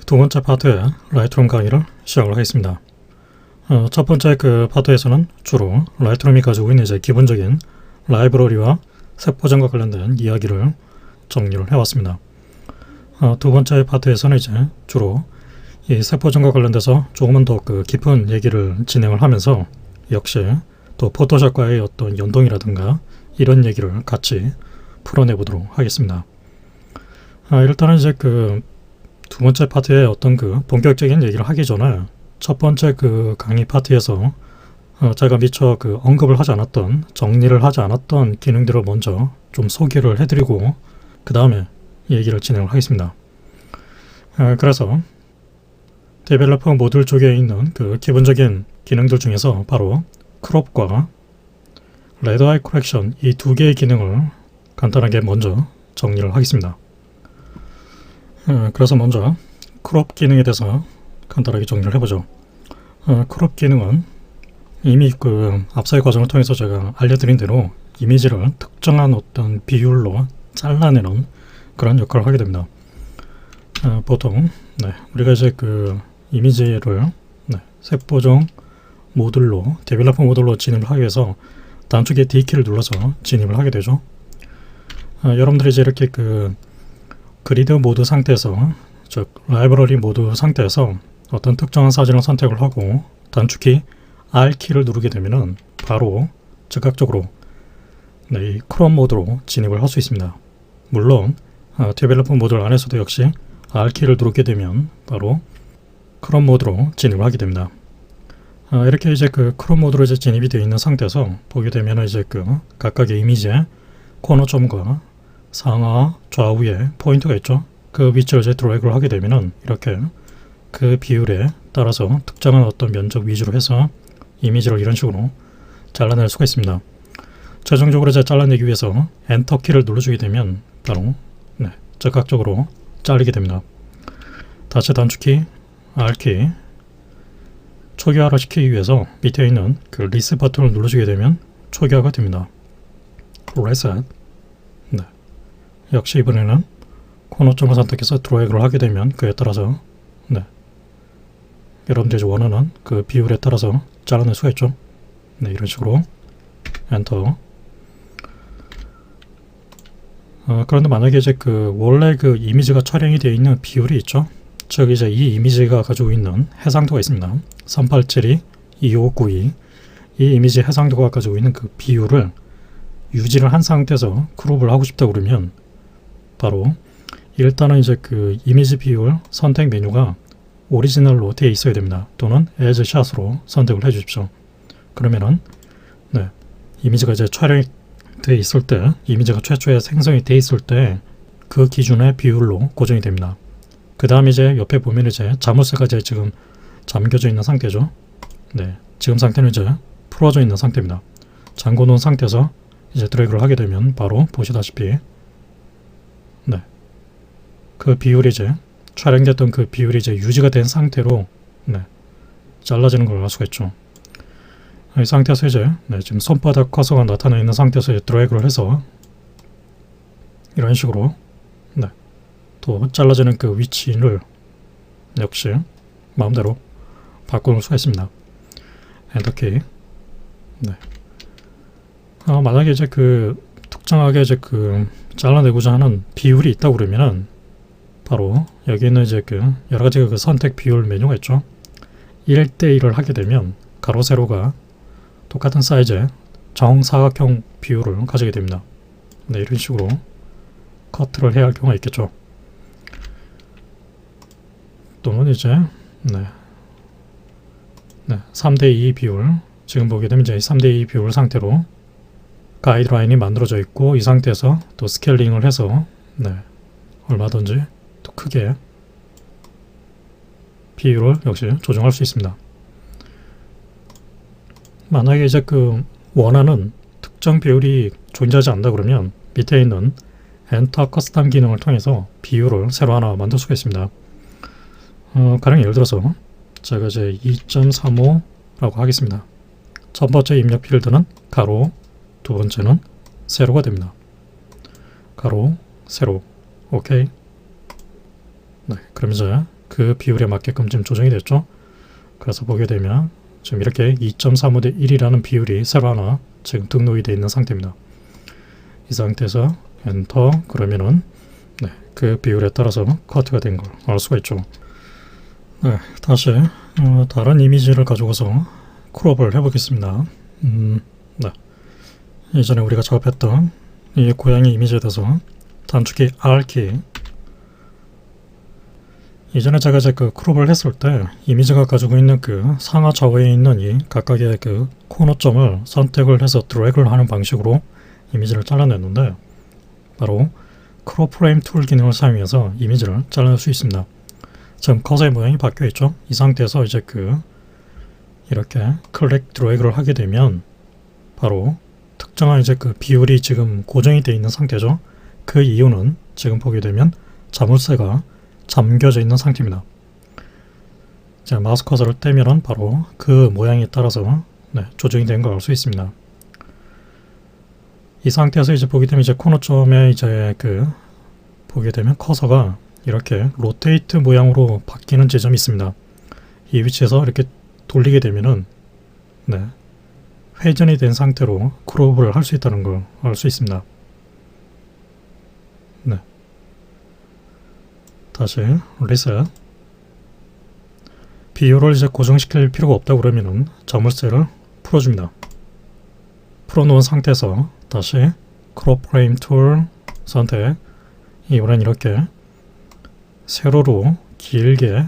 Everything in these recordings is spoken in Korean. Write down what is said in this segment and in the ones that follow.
두 번째 파트의 라이트룸 강의를 시작을 하겠습니다. 첫 번째 그 파트에서는 주로 라이트룸이 가지고 있는 이제 기본적인 라이브러리와 색 보정과 관련된 이야기를 정리를 해왔습니다. 두 번째 파트에서는 이제 주로 이 색 보정과 관련돼서 조금은 더 그 깊은 얘기를 진행을 하면서 역시 또 포토샵과의 어떤 연동이라든가 이런 얘기를 같이 풀어내 보도록 하겠습니다. 일단은 이제 그 두 번째 파트의 어떤 그 본격적인 얘기를 하기 전에 첫 번째 그 강의 파트에서 제가 미처 그 언급을 하지 않았던, 정리를 하지 않았던 기능들을 먼저 좀 소개를 해드리고 그 다음에 얘기를 진행을 하겠습니다. 그래서 데벨로퍼 모듈 쪽에 있는 그 기본적인 기능들 중에서 바로 크롭과 레드 아이 커렉션 이 두 개의 기능을 간단하게 먼저 정리를 하겠습니다. 그래서 먼저 크롭 기능에 대해서 간단하게 정리를 해보죠. 크롭 기능은 이미 그 앞서의 과정을 통해서 제가 알려드린 대로 이미지를 특정한 어떤 비율로 잘라내는 그런 역할을 하게 됩니다. 보통 우리가 이제 그 이미지를 색 보정 모듈로, 데벨로퍼 모듈로 진입을 하기 위해서 단축키 D키를 눌러서 진입을 하게 되죠. 여러분들이 이제 이렇게 그 그리드 모드 상태에서, 즉 라이브러리 모드 상태에서 어떤 특정한 사진을 선택을 하고 단축키 R키를 누르게 되면은 바로 즉각적으로 이 크롭 모드로 진입을 할 수 있습니다. 물론 데벨로퍼 모듈 안에서도 역시 R키를 누르게 되면 바로 크롭 모드로 진입을 하게 됩니다. 이렇게 이제 그 크롭 모드로 이제 진입이 되어 있는 상태에서 보게 되면 이제 그 각각의 이미지의 코너점과 상하 좌우에 포인트가 있죠. 그 위치를 이제 드래그를 하게 되면은 이렇게 그 비율에 따라서 특정한 어떤 면적 위주로 해서 이미지를 이런 식으로 잘라낼 수가 있습니다. 최종적으로 이제 잘라내기 위해서 엔터 키를 눌러주게 되면 바로 즉각적으로 잘리게 됩니다. 다시 단축키 R키 초기화를 시키기 위해서 밑에 있는 그 리셋 버튼을 눌러주게 되면 초기화가 됩니다. 리셋. 역시 이번에는 코너점을 선택해서 드래그를 하게 되면 그에 따라서 여러분들이 원하는 그 비율에 따라서 잘라낼 수가 있죠. 이런 식으로 엔터. 그런데 만약에 이제 그 원래 그 이미지가 촬영이 되어 있는 비율이 있죠. 즉 이제 이 이미지가 가지고 있는 해상도가 있습니다. 3872, 2592. 이 이미지 해상도가 가지고 있는 그 비율을 유지를 한 상태에서 크롭을 하고 싶다 그러면 바로 일단은 이제 그 이미지 비율 선택 메뉴가 오리지널로 되어 있어야 됩니다. 또는 as shot으로 선택을 해 주십시오. 그러면은 이미지가 이제 촬영이 되어 있을 때, 이미지가 최초에 생성이 되어 있을 때 그 기준의 비율로 고정이 됩니다. 그 다음 이제 옆에 보면 이제 자물쇠가 이제 지금 잠겨져 있는 상태죠. 지금 상태는 이제 풀어져 있는 상태입니다. 잠궈 놓은 상태에서 이제 드래그를 하게 되면 바로 보시다시피 그 비율이 이제 촬영됐던 그 비율이 이제 유지가 된 상태로 잘라지는 걸 알 수가 있죠. 이 상태에서 이제 지금 손바닥 커서가 나타나 있는 상태에서 이제 드래그를 해서 이런 식으로 또 잘라지는 그 위치를 역시 마음대로 바꿔놓을 수가 있습니다. 엔터키. 만약에 이제 그 특정하게 이제 그 잘라내고자 하는 비율이 있다 그러면은 바로 여기 있는 이제 그 여러 가지 그 선택 비율 메뉴가 있죠. 1대1을 하게 되면 가로 세로가 똑같은 사이즈의 정사각형 비율을 가지게 됩니다. 이런 식으로 커트를 해야 할 경우가 있겠죠. 또는 이제 3대2 비율, 지금 보게 되면 이제 3대2 비율 상태로 가이드라인이 만들어져 있고 이 상태에서 또 스케일링을 해서 얼마든지 또 크게 비율을 역시 조정할 수 있습니다. 만약에 이제 그 원하는 특정 비율이 존재하지 않는다 그러면 밑에 있는 엔터 커스텀 기능을 통해서 비율을 새로 하나 만들 수가 있습니다. 가령 예를 들어서 제가 이제 2.35라고 하겠습니다. 첫 번째 입력 필드는 가로, 두 번째는 세로가 됩니다. 가로, 세로. 오케이. 그럼 이제 그 비율에 맞게끔 지금 조정이 됐죠. 그래서 보게 되면 지금 이렇게 2.35 대 1이라는 비율이 새로 하나 지금 등록이 되어 있는 상태입니다. 이 상태에서 엔터 그러면은 네, 그 비율에 따라서 커트가 된 걸 알 수가 있죠. 네, 다시 다른 이미지를 가지고서 크롭을 해보겠습니다. 네. 이전에 우리가 작업했던 이 고양이 이미지에 대해서 단축키 R키, 이전에 제가 이제 그 크롭을 했을 때 이미지가 가지고 있는 그 상하 좌우에 있는 이 각각의 그 코너점을 선택을 해서 드래그를 하는 방식으로 이미지를 잘라냈는데, 바로 크롭 프레임 툴 기능을 사용해서 이미지를 잘라낼 수 있습니다. 지금 커서의 모양이 바뀌어 있죠. 이 상태에서 이제 그 이렇게 클릭 드래그를 하게 되면 바로 특정한 이제 그 비율이 지금 고정이 되어 있는 상태죠. 그 이유는 지금 보게 되면 자물쇠가 잠겨져 있는 상태입니다. 자, 마우스 커서를 떼면 바로 그 모양에 따라서 네, 조정이 된 걸 알 수 있습니다. 이 상태에서 이제 보게 되면 이제 코너점에 이제 그 보게 되면 커서가 이렇게 로테이트 모양으로 바뀌는 지점이 있습니다. 이 위치에서 이렇게 돌리게 되면은 네, 회전이 된 상태로 크롭을 할 수 있다는 걸 알 수 있습니다. 네. 다시 리셋. 비율을 이제 고정시킬 필요가 없다 그러면은 자물쇠를 풀어줍니다. 풀어놓은 상태에서 다시 크롭 프레임 툴 선택, 이번엔 이렇게 세로로 길게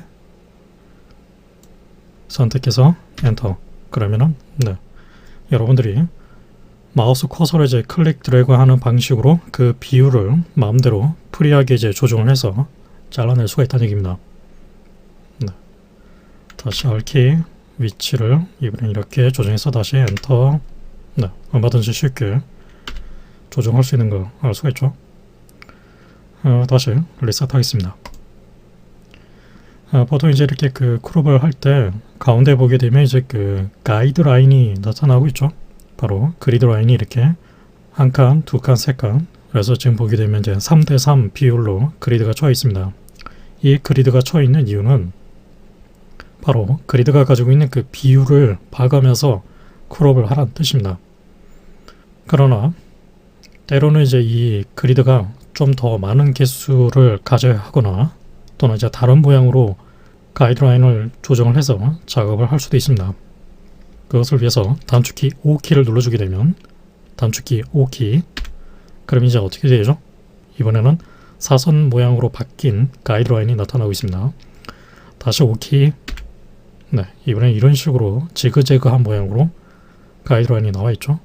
선택해서 엔터. 그러면은 네, 여러분들이 마우스 커서를 이제 클릭 드래그 하는 방식으로 그 비율을 마음대로 프리하게 이제 조정을 해서 잘라낼 수가 있다는 얘기입니다. 네. 다시 R키 위치를 이번엔 이렇게 조정해서 다시 엔터. 네, 얼마든지 쉽게 조정할 수 있는 걸 알 수가 있죠. 다시 리셋 하겠습니다. 보통 이제 이렇게 그 크롭을 할 때 가운데 보게 되면 이제 그 가이드 라인이 나타나고 있죠. 바로 그리드 라인이 이렇게 한 칸, 두 칸, 세 칸. 그래서 지금 보게 되면 이제 3대3 비율로 그리드가 쳐 있습니다. 이 그리드가 쳐 있는 이유는 바로 그리드가 가지고 있는 그 비율을 봐가면서 크롭을 하라는 뜻입니다. 그러나 때로는 이제 이 그리드가 좀 더 많은 개수를 가져야 하거나 또는 이제 다른 모양으로 가이드라인을 조정을 해서 작업을 할 수도 있습니다. 그것을 위해서 단축키 O키를 눌러주게 되면 단축키 O키, 그럼 이제 어떻게 되죠? 이번에는 사선 모양으로 바뀐 가이드라인이 나타나고 있습니다. 다시 O키, 네, 이번엔 이런 식으로 지그재그한 모양으로 가이드라인이 나와 있죠.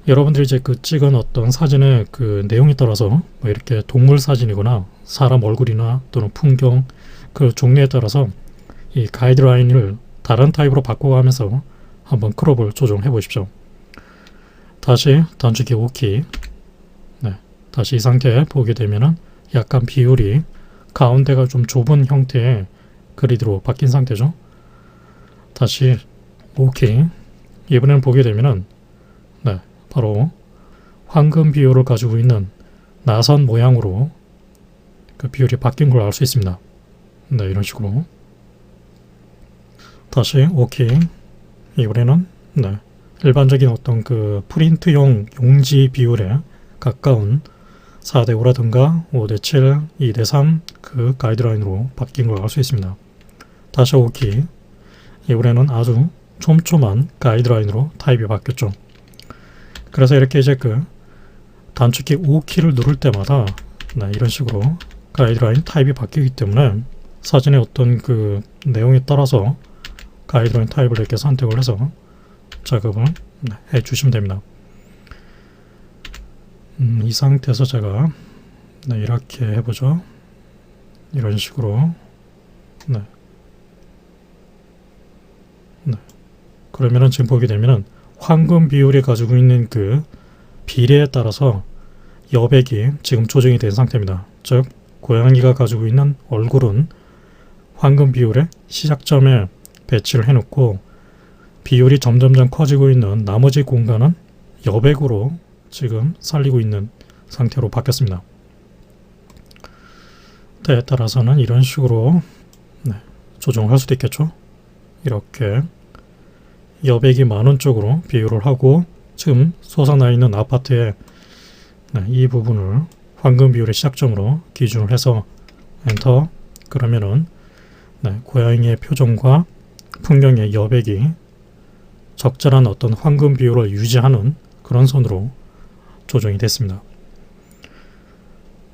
여러분들이 이제 그 찍은 어떤 사진의 그 내용에 따라서 뭐 이렇게 동물 사진이거나 사람 얼굴이나 또는 풍경 그 종류에 따라서 이 가이드라인을 다른 타입으로 바꿔가면서 한번 크롭을 조정해 보십시오. 다시 단축키 O키, 네, 다시 이 상태에 보게 되면은 약간 비율이 가운데가 좀 좁은 형태의 그리드로 바뀐 상태죠. 다시 O키, 이번에는 보게 되면은 네, 바로 황금 비율을 가지고 있는 나선 모양으로 그 비율이 바뀐 걸 알 수 있습니다. 네, 이런 식으로. 다시 오케이. 이번에는 네, 일반적인 어떤 그 프린트용 용지 비율에 가까운 4대5라든가 5대7, 2대3 그 가이드라인으로 바뀐 걸 알 수 있습니다. 다시 오케이. 이번에는 아주 촘촘한 가이드라인으로 타입이 바뀌었죠. 그래서 이렇게 이제 그 단축키 O키를 누를 때마다 네, 이런 식으로 가이드라인 타입이 바뀌기 때문에 사진의 어떤 그 내용에 따라서 가이드라인 타입을 이렇게 선택을 해서 작업을 네, 해 주시면 됩니다. 이 상태에서 제가 네, 이렇게 해보죠. 이런 식으로 네. 네. 그러면은 지금 보게 되면은 황금 비율이 가지고 있는 그 비례에 따라서 여백이 지금 조정이 된 상태입니다. 즉 고양이가 가지고 있는 얼굴은 황금 비율의 시작점에 배치를 해놓고 비율이 점점점 커지고 있는 나머지 공간은 여백으로 지금 살리고 있는 상태로 바뀌었습니다. 때에 따라서는 이런 식으로 조정할 수도 있겠죠. 이렇게 여백이 많은 쪽으로 비율을 하고 지금 솟아나 있는 아파트의 이 부분을 황금 비율의 시작점으로 기준을 해서 엔터. 그러면은 고양이의 표정과 풍경의 여백이 적절한 어떤 황금 비율을 유지하는 그런 선으로 조정이 됐습니다.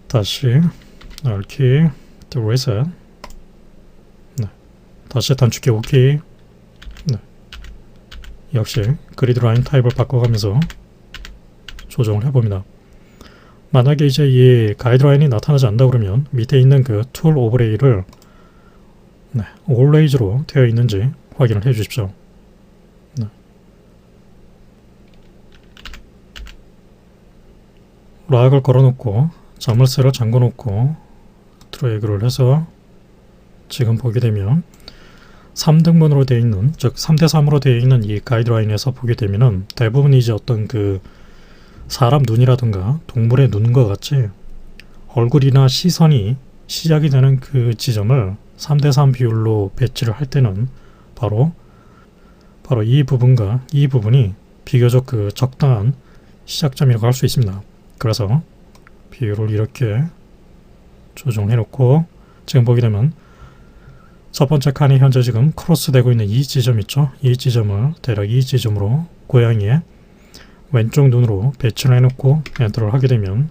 다시 R키, reset. 다시 단축키 OK. 역시 그리드 라인 타입을 바꿔가면서 조정을 해봅니다. 만약에 이제 이 가이드라인이 나타나지 않는다 그러면 밑에 있는 그 툴 오버레이를 always로 되어 있는지 확인을 해 주십시오. 락을 걸어놓고 자물쇠를 잠궈놓고 드래그를 해서 지금 보게 되면 3등분으로 되어 있는, 즉 3대3으로 되어 있는 이 가이드라인에서 보게 되면은 대부분 이제 어떤 그 사람 눈이라든가 동물의 눈과 같이 얼굴이나 시선이 시작이 되는 그 지점을 3대3 비율로 배치를 할 때는 바로 이 부분과 이 부분이 비교적 그 적당한 시작점이라고 할 수 있습니다. 그래서 비율을 이렇게 조정해 놓고 지금 보게 되면 첫 번째 칸이 현재 지금 크로스 되고 있는 이 지점 있죠? 이 지점을 대략 이 지점으로 고양이의 왼쪽 눈으로 배치를 해놓고 엔터를 하게 되면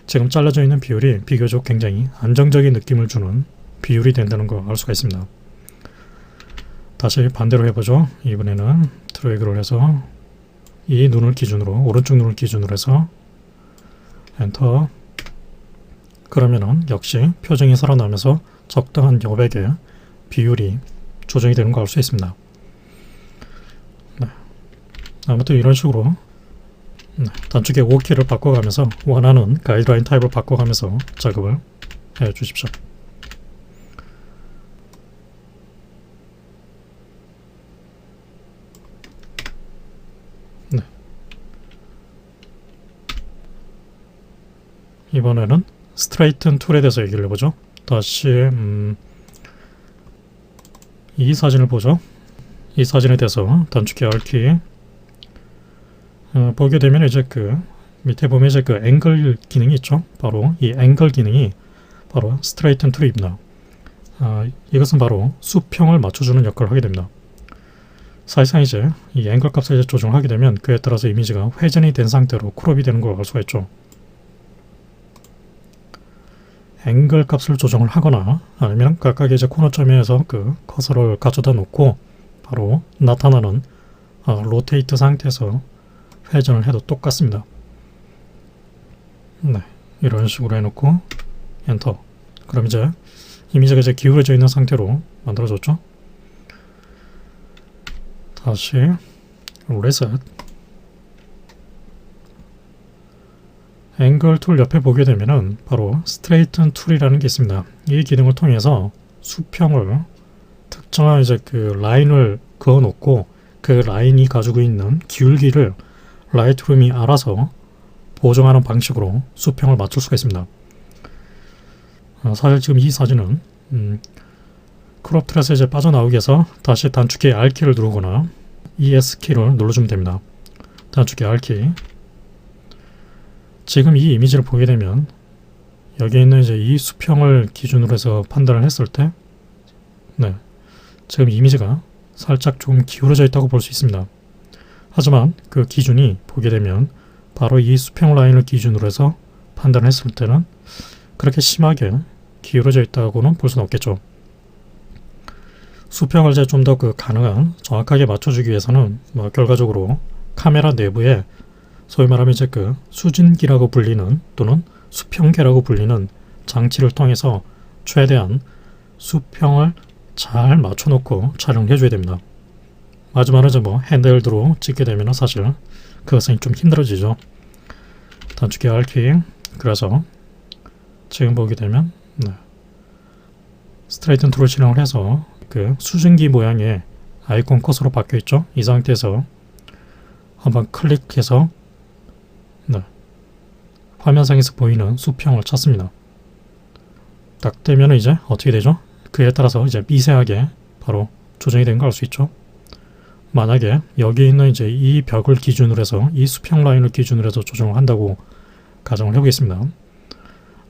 지금 잘라져 있는 비율이 비교적 굉장히 안정적인 느낌을 주는 비율이 된다는 걸 알 수가 있습니다. 다시 반대로 해보죠. 이번에는 드래그를 해서 이 눈을 기준으로, 오른쪽 눈을 기준으로 해서 엔터. 그러면은 역시 표정이 살아나면서 적당한 여백의 비율이 조정이 되는 걸 알 수 있습니다. 아무튼 이런 식으로 단축키 5키를 바꿔가면서 원하는 가이드라인 타입을 바꿔가면서 작업을 해 주십시오. 이번에는 스트레이튼 툴에 대해서 얘기를 해보죠. 다시 이 사진을 보죠. 이 사진에 대해서 단축키 R키 보게 되면 이제 그 밑에 보면 이제 그 앵글 기능이 있죠. 바로 이 앵글 기능이 바로 스트레이튼 툴입니다. 이것은 바로 수평을 맞춰주는 역할을 하게 됩니다. 사실상 이제 이 앵글 값을 이제 조정을 하게 되면 그에 따라서 이미지가 회전이 된 상태로 크롭이 되는 걸 알 수가 있죠. 앵글 값을 조정을 하거나 아니면 각각의 이제 코너점에서 그 커서를 가져다 놓고 바로 나타나는 로테이트 상태에서 회전을 해도 똑같습니다. 이런 식으로 해놓고 엔터. 그럼 이제 이미지가 이제 기울어져 있는 상태로 만들어졌죠. 다시 reset. 앵글 툴 옆에 보게 되면은 바로 스트레이튼 툴이라는 게 있습니다. 이 기능을 통해서 수평을 특정한 이제 그 라인을 그어 놓고 그 라인이 가지고 있는 기울기를 라이트룸이 알아서 보정하는 방식으로 수평을 맞출 수가 있습니다. 사실 지금 이 사진은 크롭 툴에서 이제 빠져나오기 위해서 다시 단축키 R키를 누르거나 ES키를 눌러주면 됩니다. 단축키 R키. 지금 이 이미지를 보게 되면 여기에 있는 이제 이 수평을 기준으로 해서 판단을 했을 때 지금 이미지가 살짝 좀 기울어져 있다고 볼 수 있습니다. 하지만 그 기준이 보게 되면 바로 이 수평 라인을 기준으로 해서 판단을 했을 때는 그렇게 심하게 기울어져 있다고는 볼 수는 없겠죠. 수평을 이제 좀 더 그 가능한 정확하게 맞춰주기 위해서는 결과적으로 카메라 내부에 소위 말하면 이제 그 수진기라고 불리는 또는 수평계라고 불리는 장치를 통해서 최대한 수평을 잘 맞춰놓고 촬영해 줘야 됩니다. 마지막으로 이제 핸드헬드로 찍게 되면 사실 그것은 좀 힘들어지죠. 단축키 R키. 그래서 지금 보게 되면 스트레이튼 툴을 진행을 해서 그 수증기 모양의 아이콘 컷으로 바뀌어 있죠. 이 상태에서 한번 클릭해서 화면상에서 보이는 수평을 찾습니다. 딱 되면 이제 어떻게 되죠? 그에 따라서 이제 미세하게 바로 조정이 된 걸 알 수 있죠. 만약에 여기 있는 이제 이 벽을 기준으로 해서 이 수평 라인을 기준으로 해서 조정을 한다고 가정을 해보겠습니다.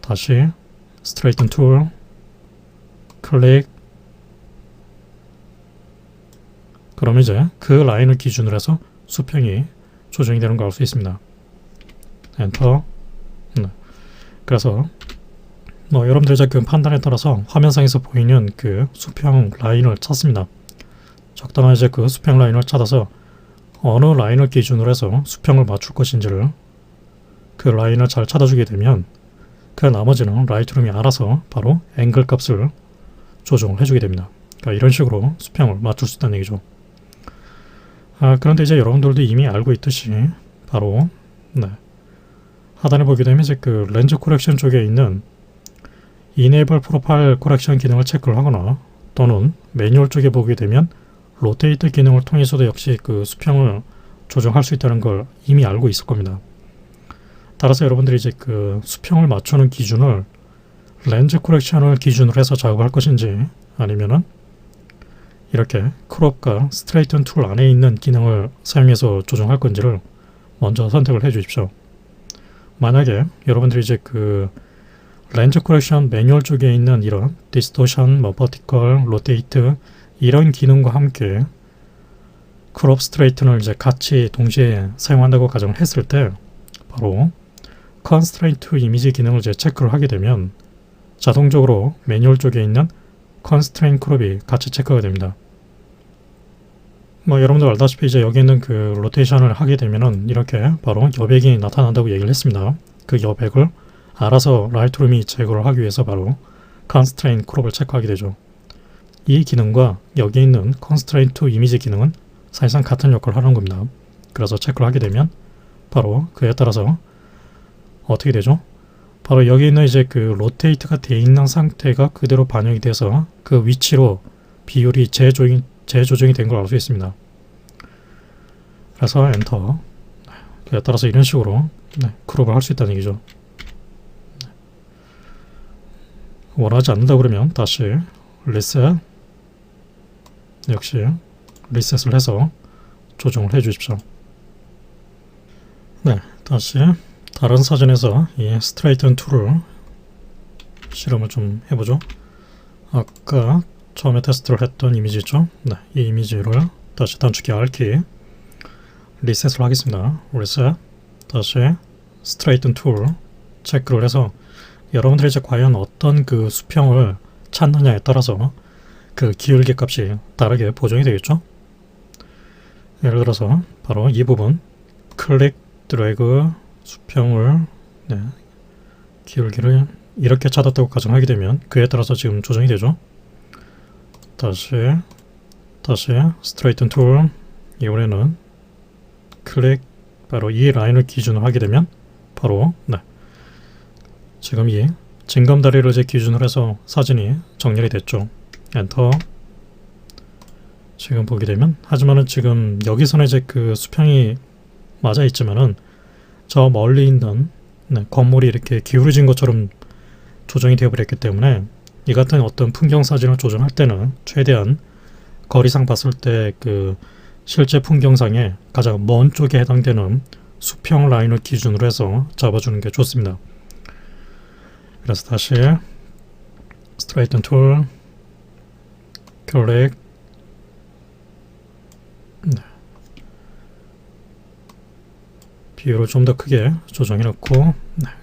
다시 스트레이튼 툴 클릭. 그러면 이제 그 라인을 기준으로 해서 수평이 조정이 되는 걸 알 수 있습니다. 엔터. 그래서 여러분들 이제 그 판단에 따라서 화면상에서 보이는 그 수평 라인을 찾습니다. 적당한 이제 그 수평 라인을 찾아서 어느 라인을 기준으로 해서 수평을 맞출 것인지를 그 라인을 잘 찾아주게 되면 그 나머지는 라이트룸이 알아서 바로 앵글 값을 조정을 해주게 됩니다. 그러니까 이런 식으로 수평을 맞출 수 있다는 얘기죠. 그런데 이제 여러분들도 이미 알고 있듯이 바로 하단에 보게 되면 이제 그 렌즈 코렉션 쪽에 있는 Enable Profile Correction 기능을 체크를 하거나 또는 매뉴얼 쪽에 보게 되면 로테이트 기능을 통해서도 역시 그 수평을 조정할 수 있다는 걸 이미 알고 있을 겁니다. 따라서 여러분들이 이제 그 수평을 맞추는 기준을 렌즈 코렉션을 기준으로 해서 작업할 것인지 아니면은 이렇게 크롭과 스트레이튼 툴 안에 있는 기능을 사용해서 조정할 건지를 먼저 선택을 해 주십시오. 만약에 여러분들이 이제 그 렌즈 코렉션 매뉴얼 쪽에 있는 이런 디스토션, 버티컬, 로테이트 이런 기능과 함께 크롭 스트레이튼을 이제 같이 동시에 사용한다고 가정을 했을 때 바로 컨스트레인트 이미지 기능을 이제 체크를 하게 되면 자동적으로 매뉴얼 쪽에 있는 컨스트레인 크롭이 같이 체크가 됩니다. 여러분들 알다시피 이제 여기 있는 그 로테이션을 하게 되면은 이렇게 바로 여백이 나타난다고 얘기를 했습니다. 그 여백을 알아서 라이트룸이 제거를 하기 위해서 바로 컨스트레인 크롭을 체크하게 되죠. 이 기능과 여기 있는 컨스트레인트 이미지 기능은 사실상 같은 역할을 하는 겁니다. 그래서 체크를 하게 되면 바로 그에 따라서 어떻게 되죠? 바로 여기 있는 이제 그 로테이트가 되어 있는 상태가 그대로 반영이 돼서 그 위치로 비율이 재조정이 된 걸 알 수 있습니다. 그래서 엔터. 그에 따라서 이런 식으로 크롭을 할 수 있다는 얘기죠. 원하지 않는다 그러면 다시 리셋. 역시 리셋을 해서 조정을 해 주십시오. 다시 다른 사진에서 이 스트레이튼 툴을 실험을 좀 해보죠. 아까 처음에 테스트를 했던 이미지 있죠? 이 이미지를 다시 단축키 R키 리셋을 하겠습니다. 리셋. 다시 스트레이튼 툴 체크를 해서 여러분들이 이제 과연 어떤 그 수평을 찾느냐에 따라서 그 기울기 값이 다르게 보정이 되겠죠? 예를 들어서 바로 이 부분 클릭 드래그 수평을 기울기를 이렇게 찾았다고 가정하게 되면 그에 따라서 지금 조정이 되죠. 다시 스트레이튼 툴 이번에는 클릭 바로 이 라인을 기준으로 하게 되면 바로 지금 이 징검다리를 이제 기준으로 해서 사진이 정렬이 됐죠. 엔터. 지금 보게 되면 하지만은 지금 여기서는 이제 그 수평이 맞아 있지만은 저 멀리 있는 건물이 이렇게 기울어진 것처럼 조정이 되어버렸기 때문에 이 같은 어떤 풍경 사진을 조정할 때는 최대한 거리상 봤을 때 그 실제 풍경상에 가장 먼 쪽에 해당되는 수평 라인을 기준으로 해서 잡아주는 게 좋습니다. 그래서 다시 스트레이튼 툴 클릭 비율을 좀 더 크게 조정해 놓고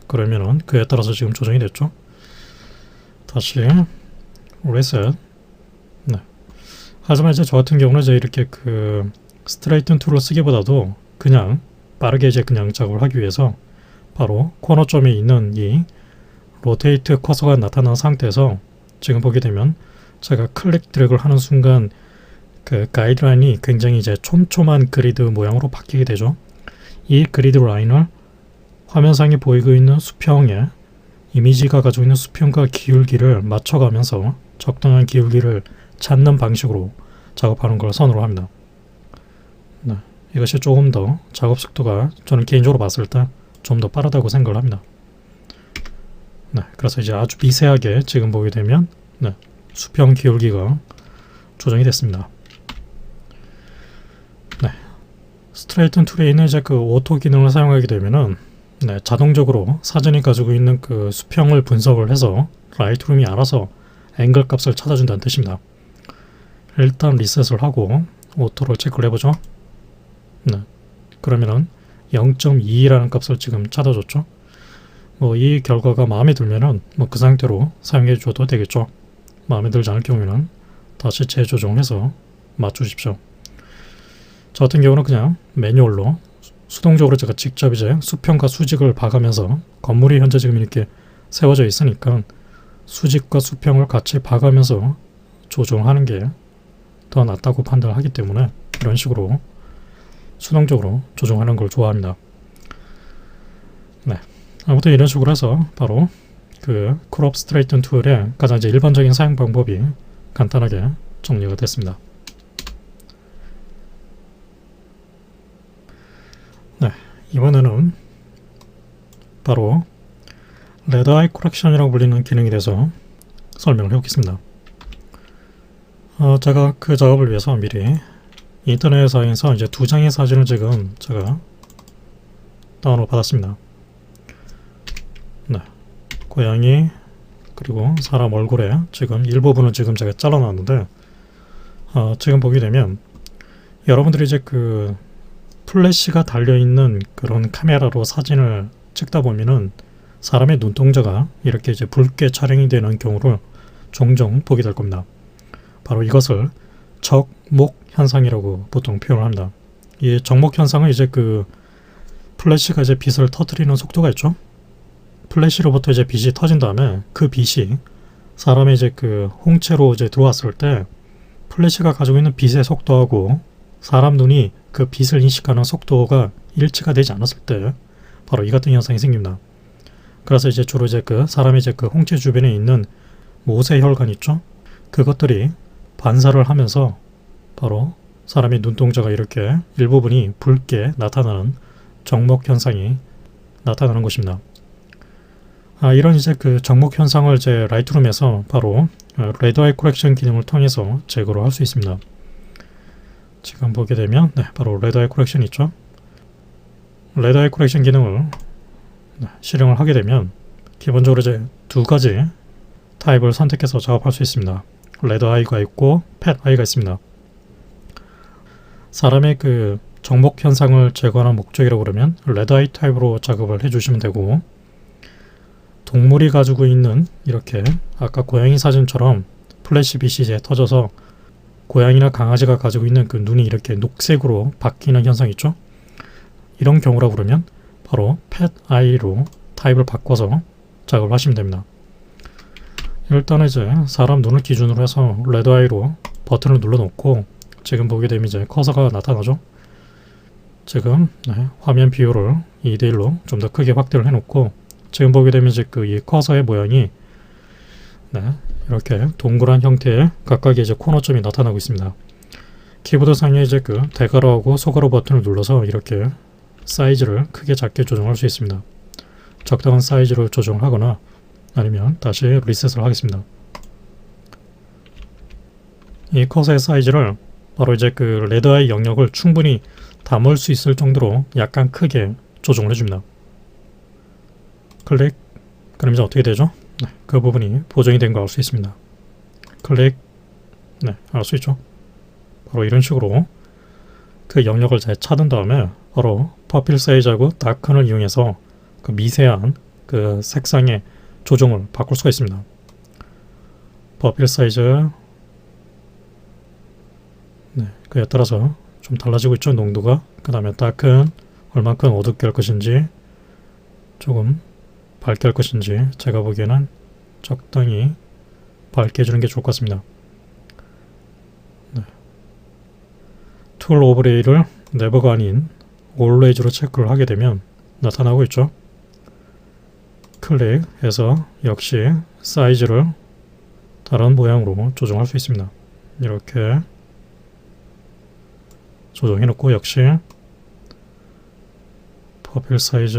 그러면은 그에 따라서 지금 조정이 됐죠. 다시 리셋. 하지만 이제 저 같은 경우는 이제 이렇게 그 스트레이튼 툴을 쓰기보다도 그냥 빠르게 이제 그냥 작업을 하기 위해서 바로 코너점에 있는 이 로테이트 커서가 나타난 상태에서 지금 보게 되면 제가 클릭 드래그를 하는 순간 그 가이드라인이 굉장히 이제 촘촘한 그리드 모양으로 바뀌게 되죠. 이 그리드 라인을 화면상에 보이고 있는 수평에 이미지가 가지고 있는 수평과 기울기를 맞춰가면서 적당한 기울기를 찾는 방식으로 작업하는 걸 선호를 합니다. 이것이 조금 더 작업 속도가 저는 개인적으로 봤을 때 좀 더 빠르다고 생각을 합니다. 네, 그래서 이제 아주 미세하게 지금 보게 되면 네, 수평 기울기가 조정이 됐습니다. 네, 스트레이튼 툴에 있는 이제 그 오토 기능을 사용하게 되면은 네, 자동적으로 사진이 가지고 있는 그 수평을 분석을 해서 라이트룸이 알아서 앵글 값을 찾아준다는 뜻입니다. 일단 리셋을 하고 오토를 체크를 해보죠. 네, 그러면은 0.2라는 값을 지금 찾아줬죠. 뭐 이 결과가 마음에 들면은 뭐 그 상태로 사용해 줘도 되겠죠. 마음에 들지 않을 경우에는 다시 재조정해서 맞추십시오. 저 같은 경우는 그냥 매뉴얼로 수동적으로 제가 직접 이제 수평과 수직을 봐가면서 건물이 현재 지금 이렇게 세워져 있으니까 수직과 수평을 같이 봐가면서 조정하는 게 더 낫다고 판단하기 때문에 이런 식으로 수동적으로 조정하는 걸 좋아합니다. 네, 아무튼 이런 식으로 해서 바로 그 크롭 스트레이튼 툴의 가장 이제 일반적인 사용 방법이 간단하게 정리가 됐습니다. 네, 이번에는 바로 레드 아이 코렉션이라고 불리는 기능에 대해서 설명을 해보겠습니다. 제가 그 작업을 위해서 미리 인터넷상에서 이제 두 장의 사진을 지금 제가 다운로드 받았습니다. 네, 고양이 그리고 사람 얼굴에 지금 일부분은 지금 제가 잘라놨는데 지금 보게 되면 여러분들이 이제 그 플래시가 달려있는 그런 카메라로 사진을 찍다 보면은 사람의 눈동자가 이렇게 이제 붉게 촬영이 되는 경우를 종종 보게 될 겁니다. 바로 이것을 적목 현상이라고 보통 표현을 합니다. 이 적목 현상은 이제 그 플래시가 이제 빛을 터뜨리는 속도가 있죠. 플래시로부터 이제 빛이 터진 다음에 그 빛이 사람의 이제 그 홍채로 이제 들어왔을 때 플래시가 가지고 있는 빛의 속도하고 사람 눈이 그 빛을 인식하는 속도가 일치가 되지 않았을 때 바로 이 같은 현상이 생깁니다. 그래서 이제 주로 이제 그 사람의 이제 그 홍채 주변에 있는 모세혈관 있죠. 그것들이 반사를 하면서 바로 사람의 눈동자가 이렇게 일부분이 붉게 나타나는 적목 현상이 나타나는 것입니다. 이런 이제 그 적목 현상을 이제 라이트룸에서 바로 레드 아이 코렉션 기능을 통해서 제거를 할 수 있습니다. 지금 보게 되면 네, 바로 레드 아이 코렉션 있죠. 레드 아이 코렉션 기능을 실행을 하게 되면 기본적으로 이제 두 가지 타입을 선택해서 작업할 수 있습니다. 레드 아이가 있고 팻 아이가 있습니다. 사람의 그 적목 현상을 제거하는 목적이라고 그러면 레드 아이 타입으로 작업을 해주시면 되고, 동물이 가지고 있는 이렇게 아까 고양이 사진처럼 플래시 빛이 이제 터져서 고양이나 강아지가 가지고 있는 그 눈이 이렇게 녹색으로 바뀌는 현상 있죠. 이런 경우라고 그러면 바로 팻 아이로 타입을 바꿔서 작업을 하시면 됩니다. 일단은 이제 사람 눈을 기준으로 해서 레드 아이로 버튼을 눌러 놓고 지금 보게 되면 이제 커서가 나타나죠. 지금 화면 비율을 2:1로 좀 더 크게 확대를 해 놓고 지금 보게 되면 이제 그 이 커서의 모양이 이렇게 동그란 형태의 각각의 이제 코너점이 나타나고 있습니다. 키보드 상에 이제 그 대괄호하고 소괄호 버튼을 눌러서 이렇게 사이즈를 크게 작게 조정할 수 있습니다. 적당한 사이즈로 조정하거나 아니면 다시 리셋을 하겠습니다. 이 커서의 사이즈를 바로 이제 그 레드아이 영역을 충분히 담을 수 있을 정도로 약간 크게 조정을 해줍니다. 클릭. 그럼 이제 어떻게 되죠? 그 부분이 보정이 된 거 알 수 있습니다. 클릭. 알 수 있죠. 바로 이런 식으로 그 영역을 잘 찾은 다음에 바로 퍼필 사이즈하고 다큰을 이용해서 그 미세한 그 색상의 조정을 바꿀 수가 있습니다. 퍼필 사이즈 그에 따라서 좀 달라지고 있죠. 농도가. 그 다음에 다큰 얼만큼 어둡게 할 것인지 조금 밝게 할 것인지 제가 보기에는 적당히 밝게 해주는 게 좋을 것 같습니다. 툴 오버레이를 네버가 아닌 올웨이즈로 체크를 하게 되면 나타나고 있죠. 클릭해서 역시 사이즈를 다른 모양으로 조정할 수 있습니다. 이렇게 조정해 놓고 역시 퍼필 사이즈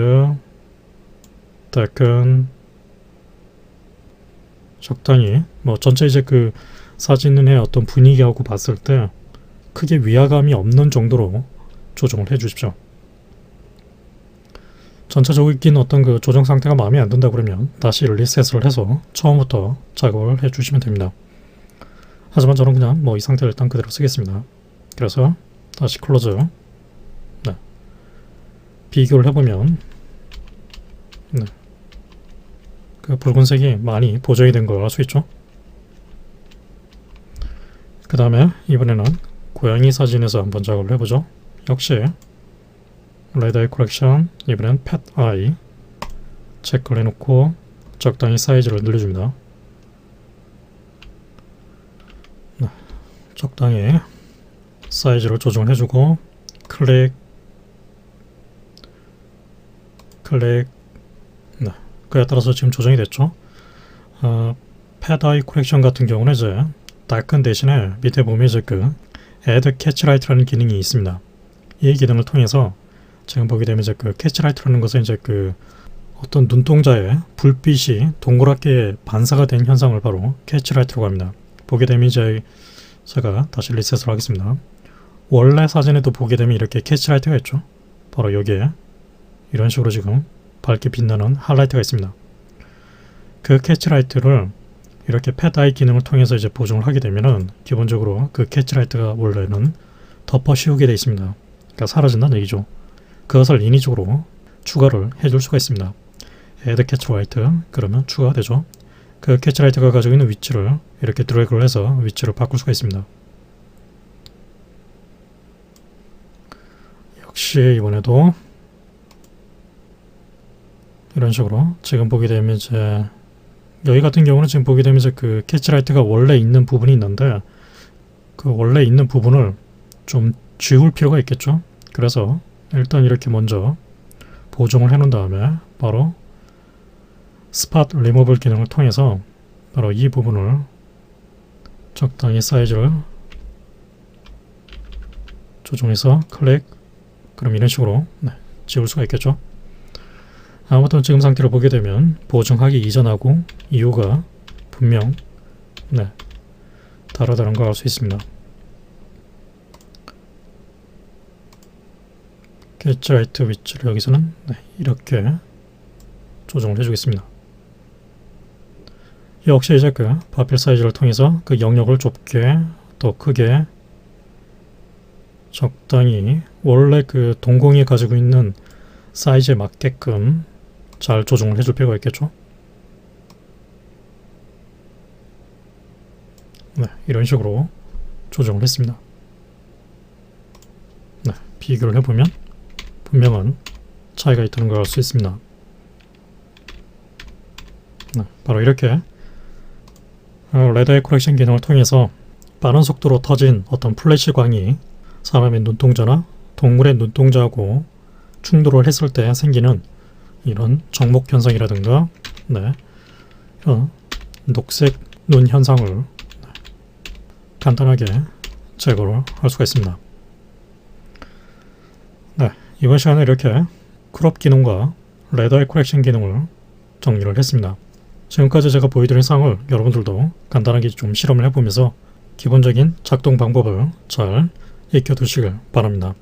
다큰 적당히 뭐 전체 이제 그 사진의 어떤 분위기하고 봤을 때 크게 위화감이 없는 정도로 조정을 해 주십시오. 전체적인 어떤 그 조정 상태가 마음에 안 든다 그러면 다시 리셋을 해서 처음부터 작업을 해 주시면 됩니다. 하지만 저는 그냥 뭐 이 상태를 일단 그대로 쓰겠습니다. 그래서 다시 클로즈. 네. 비교를 해보면 네. 그 붉은색이 많이 보정이 된 걸 알 수 있죠. 그 다음에 이번에는 고양이 사진에서 한번 작업을 해보죠. 역시 레드 아이 코렉션, 이번엔 펫 아이 체크를 해놓고 적당히 사이즈를 늘려줍니다. 네, 적당히 사이즈를 조정을 해주고 클릭, 네, 그에 따라서 지금 조정이 됐죠. 펫 아이 코렉션 같은 경우는 이제 darken 대신에 밑에 보면 이제 그 add catch light라는 기능이 있습니다. 이 기능을 통해서 지금 보게 되면 이제 그 catch light라는 것은 이제 그 어떤 눈동자에 불빛이 동그랗게 반사가 된 현상을 바로 catch light라고 합니다. 보게 되면 이제 제가 다시 리셋을 하겠습니다. 원래 사진에도 보게 되면 이렇게 catch light가 있죠. 바로 여기에 이런 식으로 지금 밝게 빛나는 하이라이트가 있습니다. 그 catch light를 이렇게 펫 아이 기능을 통해서 이제 보정을 하게 되면은 기본적으로 그 catch light가 원래는 덮어 씌우게 되어 있습니다. 그러니까 사라진다는 얘기죠. 그것을 인위적으로 추가를 해줄 수가 있습니다. add catch light 그러면 추가가 되죠. 그 catch light가 가지고 있는 위치를 이렇게 드래그를 해서 위치를 바꿀 수가 있습니다. 역시 이번에도 이런 식으로 지금 보게 되면 이제 여기 같은 경우는 지금 보게 되면 이제 그 캐치 라이트가 원래 있는 부분이 있는데 그 원래 있는 부분을 좀 지울 필요가 있겠죠. 그래서 일단 이렇게 먼저 보정을 해 놓은 다음에 바로 스팟 리무벌 기능을 통해서 바로 이 부분을 적당히 사이즈를 조정해서 클릭, 그럼 이런 식으로 지울 수가 있겠죠. 아무튼 지금 상태로 보게 되면 보정하기 이전하고 이후가 분명 다르다는 걸 알 수 있습니다. 캐치 라이트 위치를 여기서는 이렇게 조정을 해주겠습니다. 역시 이제 그 파필 사이즈를 통해서 그 영역을 좁게 또 크게 적당히 원래 그 동공이 가지고 있는 사이즈에 맞게끔 잘 조정을 해줄 필요가 있겠죠. 네, 이런 식으로 조정을 했습니다. 네, 비교를 해보면 분명한 차이가 있다는 걸 알 수 있습니다. 네, 바로 이렇게 레드 아이 코렉션 기능을 통해서 빠른 속도로 터진 어떤 플래시 광이 사람의 눈동자나 동물의 눈동자하고 충돌을 했을 때 생기는 이런 정목 현상이라든가 이런 녹색 눈 현상을 간단하게 제거를 할 수가 있습니다. 이번 시간에 이렇게 크롭 기능과 레드 아이 코렉션 기능을 정리를 했습니다. 지금까지 제가 보여드린 사항을 여러분들도 간단하게 좀 실험을 해보면서 기본적인 작동 방법을 잘 익혀두시길 바랍니다.